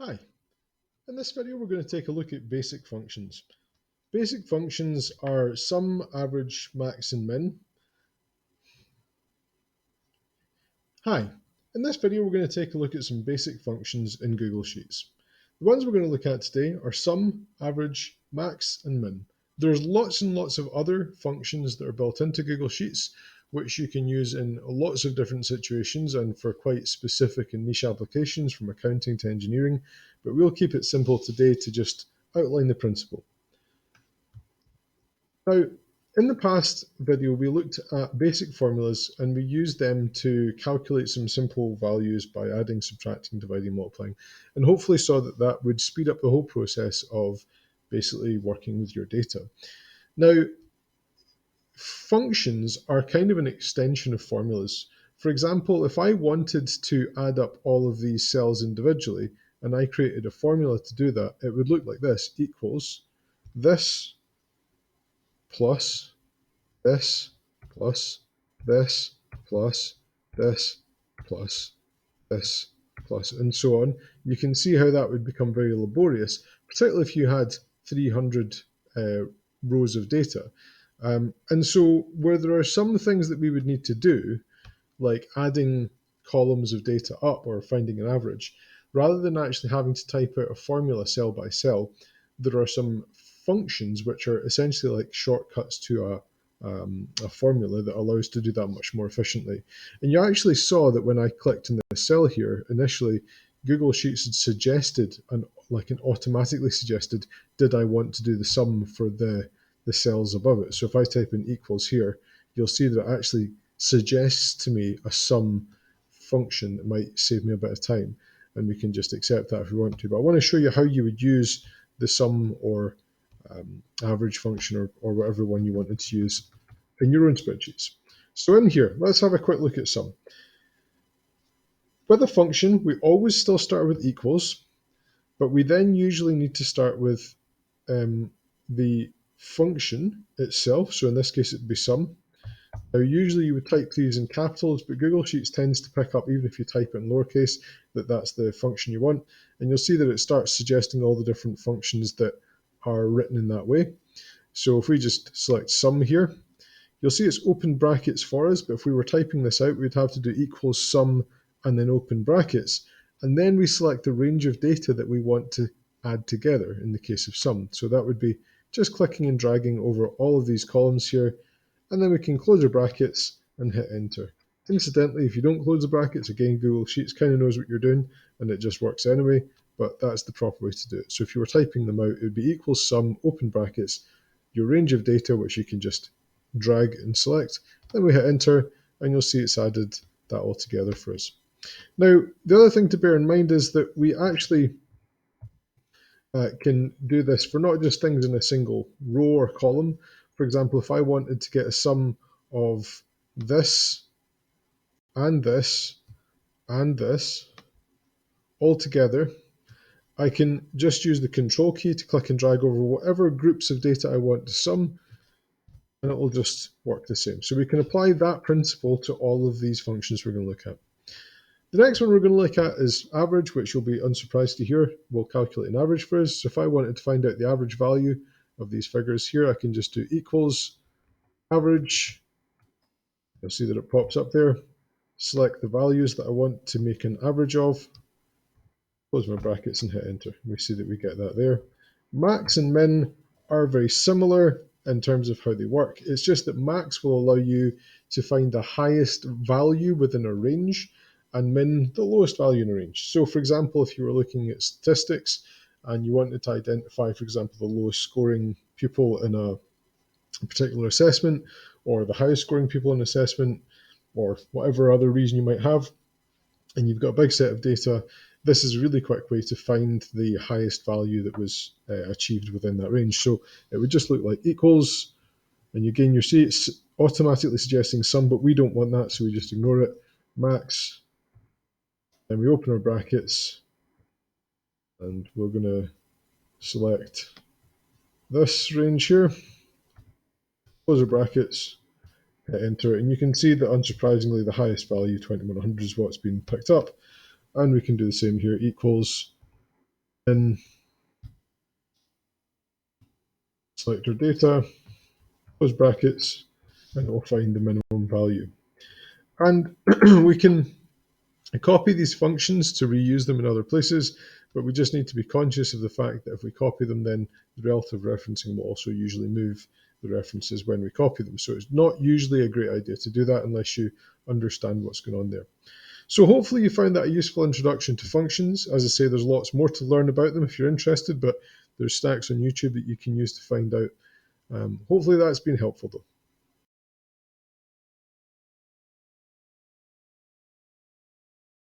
Hi, in this video we're going to take a look at basic functions. Basic functions are sum, average, max and min. Hi, in this video we're going to take a look at some basic functions in Google Sheets. The ones we're going to look at today are sum, average, max and min. There's lots and lots of other functions that are built into Google Sheets which you can use in lots of different situations and for quite specific and niche applications from accounting to engineering, but we'll keep it simple today to just outline the principle. Now, in the past video, we looked at basic formulas and we used them to calculate some simple values by adding, subtracting, dividing, multiplying, and hopefully saw that that would speed up the whole process of basically working with your data. Now, functions are kind of an extension of formulas. For example, if I wanted to add up all of these cells individually and I created a formula to do that, it would look like this: equals this plus this plus this plus this plus this plus, and so on. You can see how that would become very laborious, particularly if you had 300 rows of data. And so where there are some things that we would need to do, like adding columns of data up or finding an average, rather than actually having to type out a formula cell by cell, there are some functions which are essentially like shortcuts to a formula that allows to do that much more efficiently. And you actually saw that when I clicked in the cell here, initially, Google Sheets had suggested, and like an automatically suggested, did I want to do the sum for the cells above it. So if I type in equals here, you'll see that it actually suggests to me a sum function that might save me a bit of time, and we can just accept that if we want to. But I want to show you how you would use the sum or average function or whatever one you wanted to use in your own spreadsheets. So in here, let's have a quick look at sum. With a function, we always still start with equals, but we then usually need to start with the function itself. So in this case, it'd be sum. Now, usually you would type these in capitals, but Google Sheets tends to pick up, even if you type it in lowercase, that that's the function you want. And you'll see that it starts suggesting all the different functions that are written in that way. So if we just select sum here, you'll see it's open brackets for us, but if we were typing this out, we'd have to do equals sum and then open brackets. And then we select the range of data that we want to add together in the case of sum. So that would be just clicking and dragging over all of these columns here, and then we can close our brackets and hit enter. Incidentally, if you don't close the brackets, again, Google Sheets kind of knows what you're doing and it just works anyway, but that's the proper way to do it. So if you were typing them out, it would be equals sum, open brackets, your range of data, which you can just drag and select. Then we hit enter, and you'll see it's added that all together for us. Now, the other thing to bear in mind is that we actually can do this for not just things in a single row or column. For example, if I wanted to get a sum of this and this and this all together, I can just use the control key to click and drag over whatever groups of data I want to sum, and it will just work the same. So we can apply that principle to all of these functions we're going to look at. The next one we're going to look at is average, which you'll be unsurprised to hear will calculate an average for us. So if I wanted to find out the average value of these figures here, I can just do equals average. You'll see that it pops up there. Select the values that I want to make an average of. Close my brackets and hit enter. We see that we get that there. Max and min are very similar in terms of how they work. It's just that max will allow you to find the highest value within a range, and min the lowest value in a range. So for example, if you were looking at statistics and you wanted to identify, for example, the lowest scoring pupil in a particular assessment, or the highest scoring pupil in assessment, or whatever other reason you might have, and you've got a big set of data, this is a really quick way to find the highest value that was achieved within that range. So it would just look like equals, and again, you see it's automatically suggesting sum, but we don't want that, so we just ignore it. Max, and we open our brackets, and we're going to select this range here, close our brackets, hit enter, and you can see that unsurprisingly the highest value, 2100, is what's been picked up. And we can do the same here, equals Then select our data, close brackets, and it will find the minimum value. And we can copy these functions to reuse them in other places, but we just need to be conscious of the fact that if we copy them, then the relative referencing will also usually move the references when we copy them. So it's not usually a great idea to do that unless you understand what's going on there. So hopefully you found that a useful introduction to functions. As I say, there's lots more to learn about them if you're interested, but there's stacks on YouTube that you can use to find out. Hopefully that's been helpful though.